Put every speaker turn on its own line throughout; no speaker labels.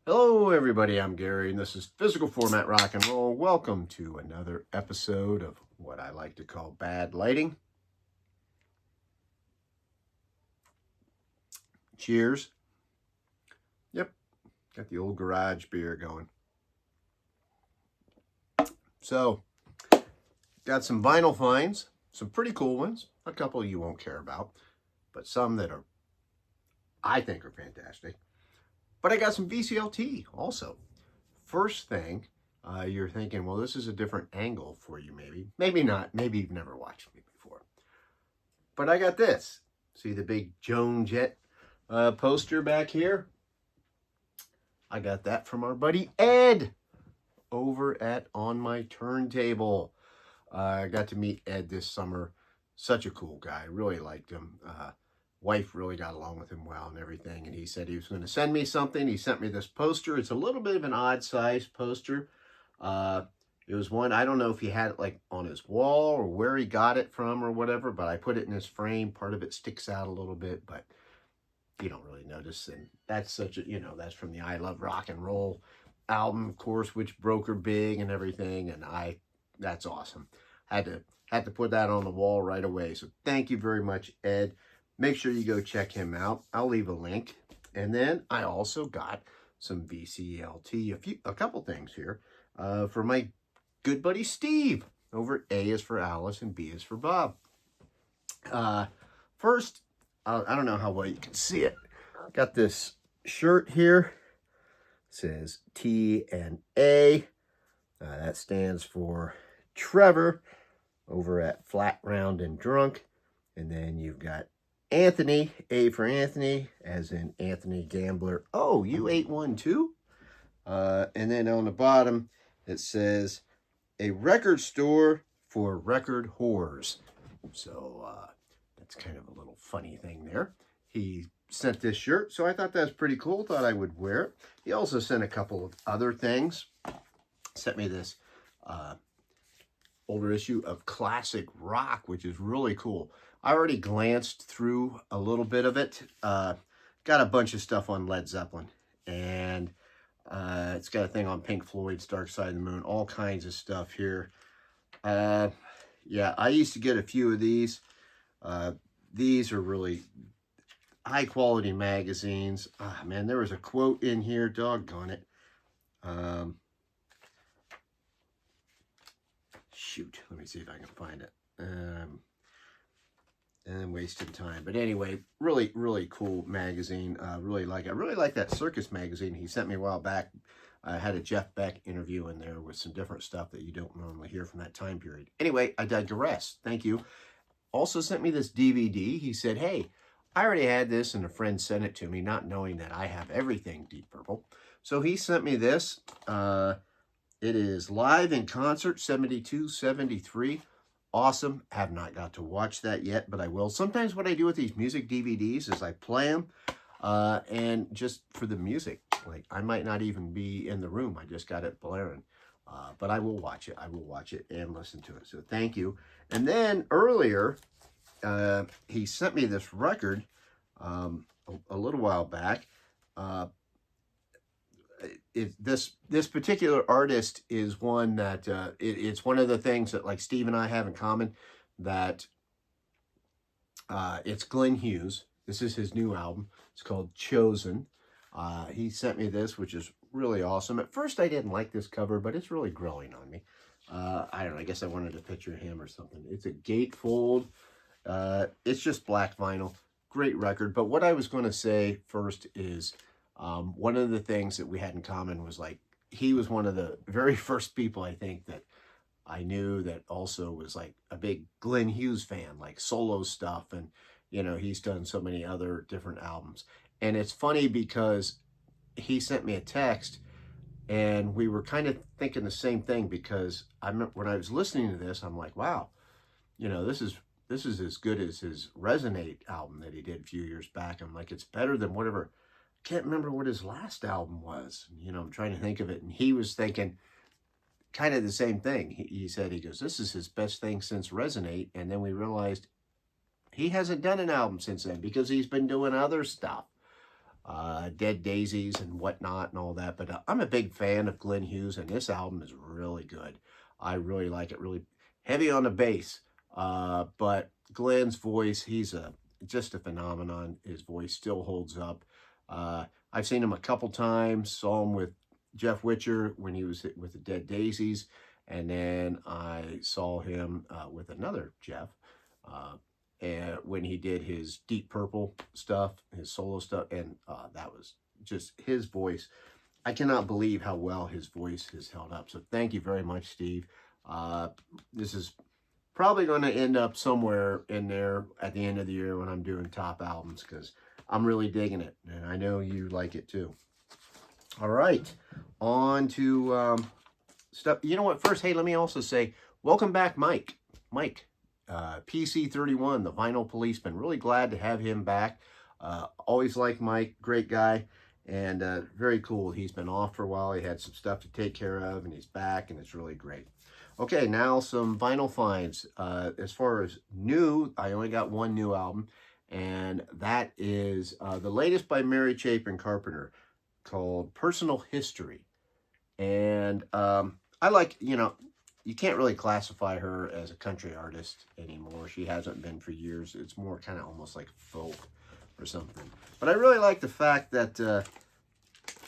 Hello everybody, I'm Gary and this is Physical Format Rock and Roll. Welcome to another episode of what I like to call bad lighting. Cheers. Yep, got the old garage beer going. So, got some vinyl finds, some pretty cool ones. A couple you won't care about, but some that I think are fantastic. But I got some VCLT also. First thing, you're thinking, well, this is a different angle for you maybe. Maybe not. Maybe you've never watched me before. But I got this. See the big Joan Jett poster back here? I got that from our buddy Ed over at On My Turntable. I got to meet Ed this summer. Such a cool guy. Really liked him. Wife really got along with him well and everything, and he said he was going to send me something. He sent me this poster. It's a little bit of an odd size poster. It was one, I don't know if he had it like on his wall or where he got it from or whatever, but I put it in his frame. Part of it sticks out a little bit, but you don't really notice. And that's such a, that's from the I Love Rock and Roll album, of course, which broke her big and everything. And that's awesome. Had to put that on the wall right away. So thank you very much, Ed. Make sure you go check him out. I'll leave a link. And then I also got some VCLT, a couple things here for my good buddy Steve over at A is for Alice and B is for Bob. First, I don't know how well you can see it. Got this shirt here. It says T and A. That stands for Trevor over at Flat, Round, and Drunk. And then you've got Anthony, A for Anthony, as in Anthony Gambler. Oh, you ate one too? And then on the bottom, it says, a record store for record whores. So that's kind of a little funny thing there. He sent this shirt, so I thought that was pretty cool. Thought I would wear it. He also sent a couple of other things. Sent me this older issue of Classic Rock, which is really cool. I already glanced through a little bit of it. Got a bunch of stuff on Led Zeppelin. And it's got a thing on Pink Floyd's Dark Side of the Moon. All kinds of stuff here. Yeah, I used to get a few of these. These are really high-quality magazines. Man, there was a quote in here. Doggone it. Shoot, let me see if I can find it. And I'm wasting time. But anyway, really, really cool magazine. Really like it. I really like that Circus magazine he sent me a while back. I had a Jeff Beck interview in there with some different stuff that you don't normally hear from that time period. Anyway, I digress. Thank you. Also sent me this DVD. He said, hey, I already had this and a friend sent it to me, not knowing that I have everything Deep Purple. So he sent me this. It is Live in Concert 72, 73. Awesome. Have not got to watch that yet, but I will. Sometimes what I do with these music DVDs is I play them and just for the music. Like, I might not even be in the room. I just got it blaring. But I will watch it. I will watch it and listen to it. So thank you. And then earlier, he sent me this record a little while back. This particular artist is one that it's one of the things that like Steve and I have in common, that it's Glenn Hughes. This is his new album. It's called Chosen. He sent me this, which is really awesome. At first I didn't like this cover, but it's really growing on me. I don't know, I guess I wanted to picture him or something. It's a gatefold. It's just black vinyl. Great record. But what I was going to say first is one of the things that we had in common was, like, he was one of the very first people I think that I knew that also was like a big Glenn Hughes fan, like solo stuff. And, he's done so many other different albums. And it's funny because he sent me a text and we were kind of thinking the same thing, because I remember when I was listening to this, I'm like, wow, this is as good as his Resonate album that he did a few years back. I'm like, it's better than whatever. Can't remember what his last album was. I'm trying to think of it. And he was thinking kind of the same thing. He said, he goes, this is his best thing since Resonate. And then we realized he hasn't done an album since then because he's been doing other stuff. Dead Daisies and whatnot and all that. But I'm a big fan of Glenn Hughes, and this album is really good. I really like it. Really heavy on the bass, but Glenn's voice, he's just a phenomenon. His voice still holds up. I've seen him a couple times. Saw him with Jeff Witcher when he was with the Dead Daisies, and then I saw him with another Jeff. And when he did his Deep Purple stuff, his solo stuff, and that was just his voice. I cannot believe how well his voice has held up. So thank you very much, Steve. This is probably going to end up somewhere in there at the end of the year when I'm doing top albums, because I'm really digging it, and I know you like it too. All right, on to stuff. You know what? First, hey, let me also say welcome back, Mike. Mike. PC31, the Vinyl Policeman. Really glad to have him back. Always like Mike, great guy, and very cool. He's been off for a while. He had some stuff to take care of, and he's back, and it's really great. Okay, now some vinyl finds. As far as new, I only got one new album, and that is the latest by Mary Chapin Carpenter, called Personal History. And I like, you can't really classify her as a country artist anymore. She hasn't been for years. It's more kind of almost like folk or something. But I really like the fact that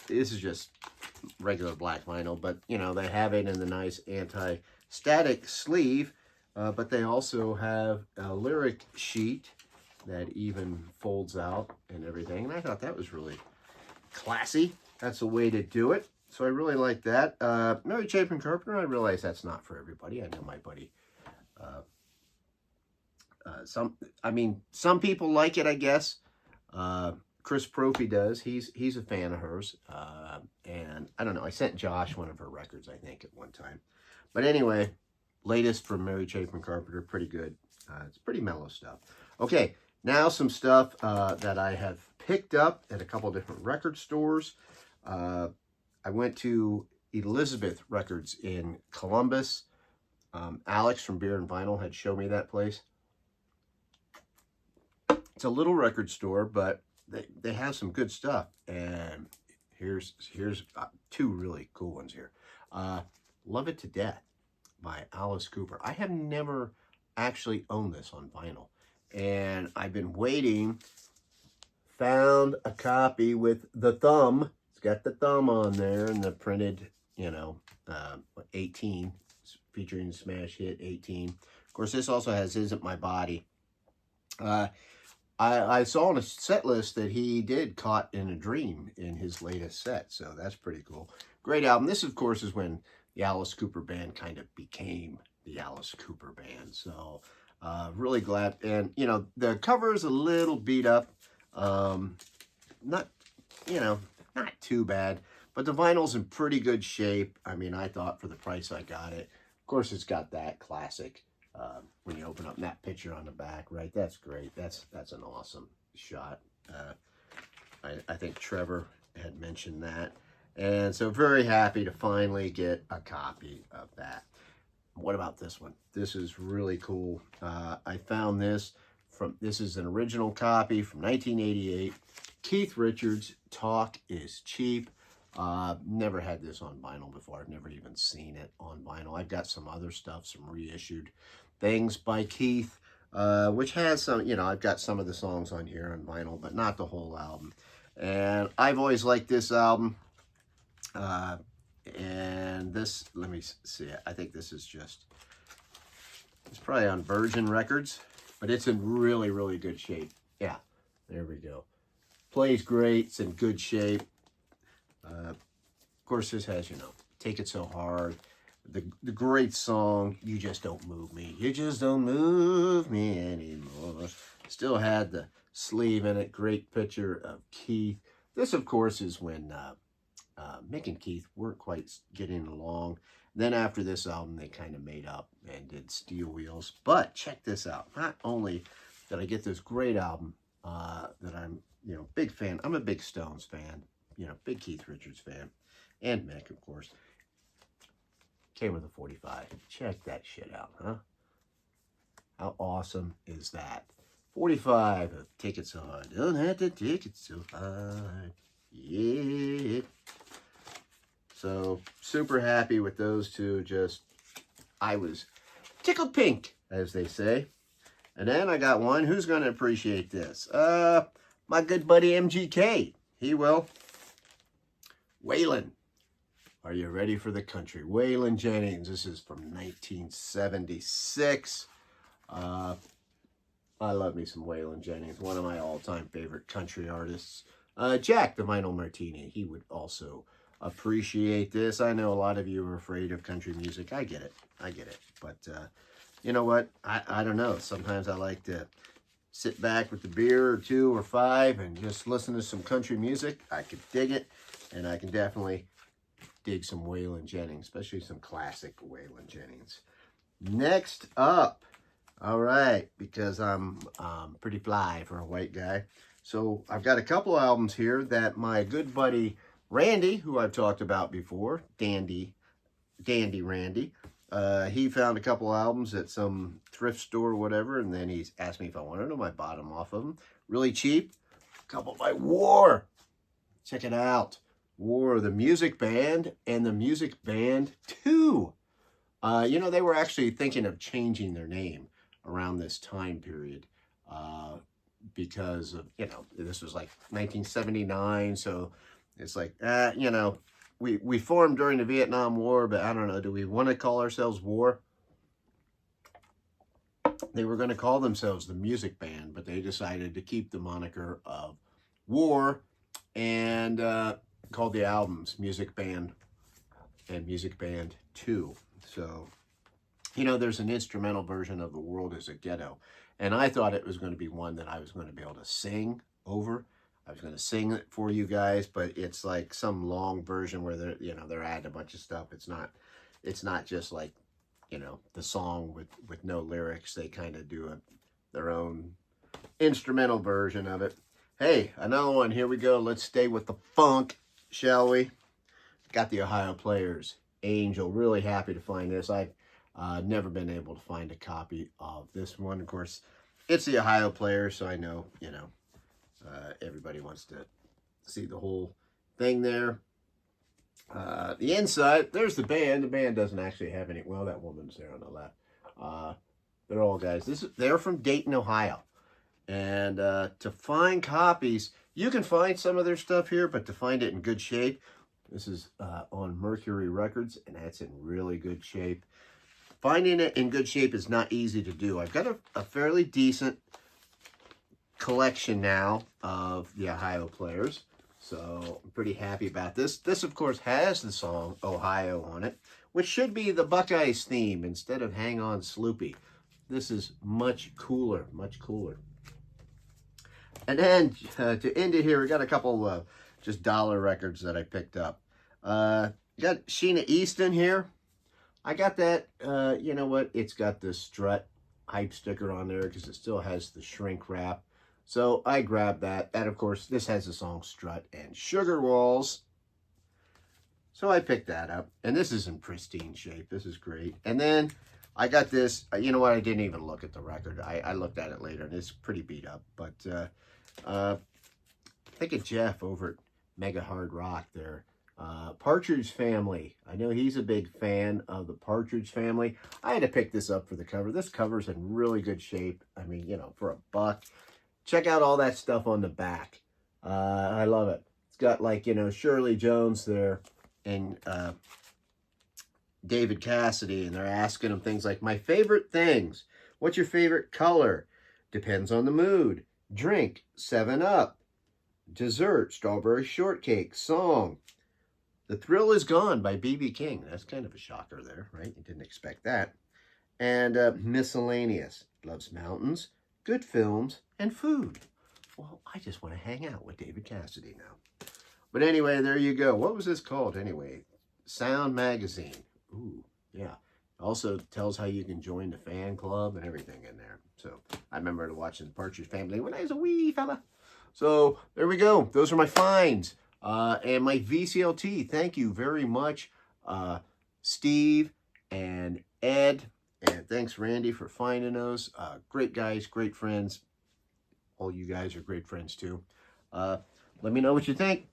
this is just regular black vinyl, but, they have it in the nice anti-static sleeve, but they also have a lyric sheet that even folds out and everything. And I thought that was really classy. That's the way to do it. So I really like that. Mary Chapin Carpenter, I realize that's not for everybody. I know my buddy. Some people like it, I guess. Chris Propey does. He's a fan of hers. And I don't know. I sent Josh one of her records, I think, at one time. But anyway, latest from Mary Chapin Carpenter, pretty good. It's pretty mellow stuff. Okay, now some stuff that I have picked up at a couple different record stores. I went to Elizabeth Records in Columbus. Alex from Beer and Vinyl had showed me that place. It's a little record store, but they have some good stuff. And here's two really cool ones here. Love It to Death by Alice Cooper. I have never actually owned this on vinyl, and I've been waiting. Found a copy with the thumb. It's got the thumb on there and the printed, 18, featuring smash hit 18. Of course, this also has Isn't My Body. I saw on a set list that he did Caught in a Dream in his latest set, so that's pretty cool. Great album. This, of course, is when the Alice Cooper Band kind of became the Alice Cooper Band, so really glad. And, the cover is a little beat up. Not too bad, but the vinyl's in pretty good shape. I mean, I thought for the price I got it. Of course, it's got that classic, when you open up that picture on the back, right? That's great. That's an awesome shot. I think Trevor had mentioned that. And so very happy to finally get a copy of that. What about this one? This is really cool. I found this this is an original copy from 1988. Keith Richards, Talk is Cheap. Never had this on vinyl before. I've never even seen it on vinyl. I've got some other stuff, some reissued things by Keith, which has some, I've got some of the songs on here on vinyl, but not the whole album. And I've always liked this album. And this, let me see, I think this is it's probably on Virgin Records, but it's in really, really good shape. Yeah, there we go. Plays great. It's in good shape. Of course, this has, Take It So Hard. The great song, You Just Don't Move Me. You just don't move me anymore. Still had the sleeve in it. Great picture of Keith. This, of course, is when Mick and Keith weren't quite getting along. Then after this album, they kind of made up and did Steel Wheels. But check this out. Not only did I get this great album that I'm, big fan. I'm a big Stones fan. Big Keith Richards fan. And Mick, of course. Came with a 45. Check that shit out, huh? How awesome is that? 45 of Take It So Hard. Don't have to take it so hard. Yeah. So, super happy with those two. Just, I was tickled pink, as they say. And then I got one. Who's going to appreciate this? My good buddy MGK. He will. Waylon. Are you ready for the country? Waylon Jennings. This is from 1976. I love me some Waylon Jennings. One of my all-time favorite country artists. Jack, the Vinyl Martini. He would also appreciate this. I know a lot of you are afraid of country music. I get it. I get it. But you know what? I don't know. Sometimes I like to sit back with a beer or two or five and just listen to some country music. I could dig it. And I can definitely dig some Waylon Jennings, especially some classic Waylon Jennings. Next up, all right, because I'm pretty fly for a white guy. So I've got a couple albums here that my good buddy Randy, who I've talked about before, Dandy Randy, he found a couple albums at some thrift store or whatever, and then he's asked me if I wanted them. I bought them off of him. Really cheap. A couple by War. Check it out. War, the Music Band, and the Music Band 2. You know, they were actually thinking of changing their name around this time period because of, you know, this was like 1979, so it's like, you know, we formed during the Vietnam War, but I don't know, do we want to call ourselves War? They were going to call themselves the Music Band, but they decided to keep the moniker of War and called the albums Music Band and Music Band 2. So, you know, there's an instrumental version of The World is a Ghetto, and I thought it was going to be one that I was going to be able to sing over. I was going to sing it for you guys, but it's like some long version where they're, you know, they're adding a bunch of stuff. It's not just like, you know, the song with no lyrics. They kind of do their own instrumental version of it. Hey, another one. Here we go. Let's stay with the funk, shall we? Got the Ohio Players, Angel. Really happy to find this. I've never been able to find a copy of this one. Of course, it's the Ohio Players, so I know, you know, everybody wants to see the whole thing there. The inside, there's the band. The band doesn't actually have any. Well, that woman's there on the left. They're all guys. They're from Dayton, Ohio. And to find copies, you can find some of their stuff here, but to find it in good shape, this is on Mercury Records, and that's in really good shape. Finding it in good shape is not easy to do. I've got a fairly decent collection now of the Ohio Players, so I'm pretty happy about this. This, of course, has the song Ohio on it, which should be the Buckeyes theme instead of Hang On Sloopy. This is much cooler, much cooler. And then to end it here, we got a couple of just dollar records that I picked up. Got Sheena Easton here. I got that, you know what? It's got the Strut hype sticker on there because it still has the shrink wrap. So I grabbed that. And of course, this has the song Strut and Sugar Walls. So I picked that up. And this is in pristine shape. This is great. And then I got this. You know what? I didn't even look at the record. I looked at it later, and it's pretty beat up. But think of Jeff over at Mega Hard Rock there. Partridge Family. I know he's a big fan of the Partridge Family. I had to pick this up for the cover. This cover's in really good shape. I mean, you know, for $1. Check out all that stuff on the back. I love it. It's got, like, you know, Shirley Jones there and David Cassidy, and they're asking him things like, my favorite things. What's your favorite color? Depends on the mood. Drink, 7-Up. Dessert, strawberry shortcake. Song, The Thrill Is Gone by B.B. King. That's kind of a shocker there, right? You didn't expect that. And miscellaneous. Loves mountains, good films, and food. Well, I just want to hang out with David Cassidy now. But anyway, there you go. What was this called anyway? Sound Magazine. Ooh, yeah. Also tells how you can join the fan club and everything in there. So I remember watching the Partridge Family when I was a wee fella. So there we go. Those are my finds. And my VCLT. Thank you very much, Steve and Ed. And thanks, Randy, for finding those. Great guys, great friends. all you guys are great friends too. Let me know what you think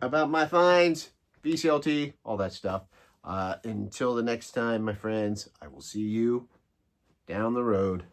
about my finds, VCLT, all that stuff. Until the next time, my friends, I will see you down the road.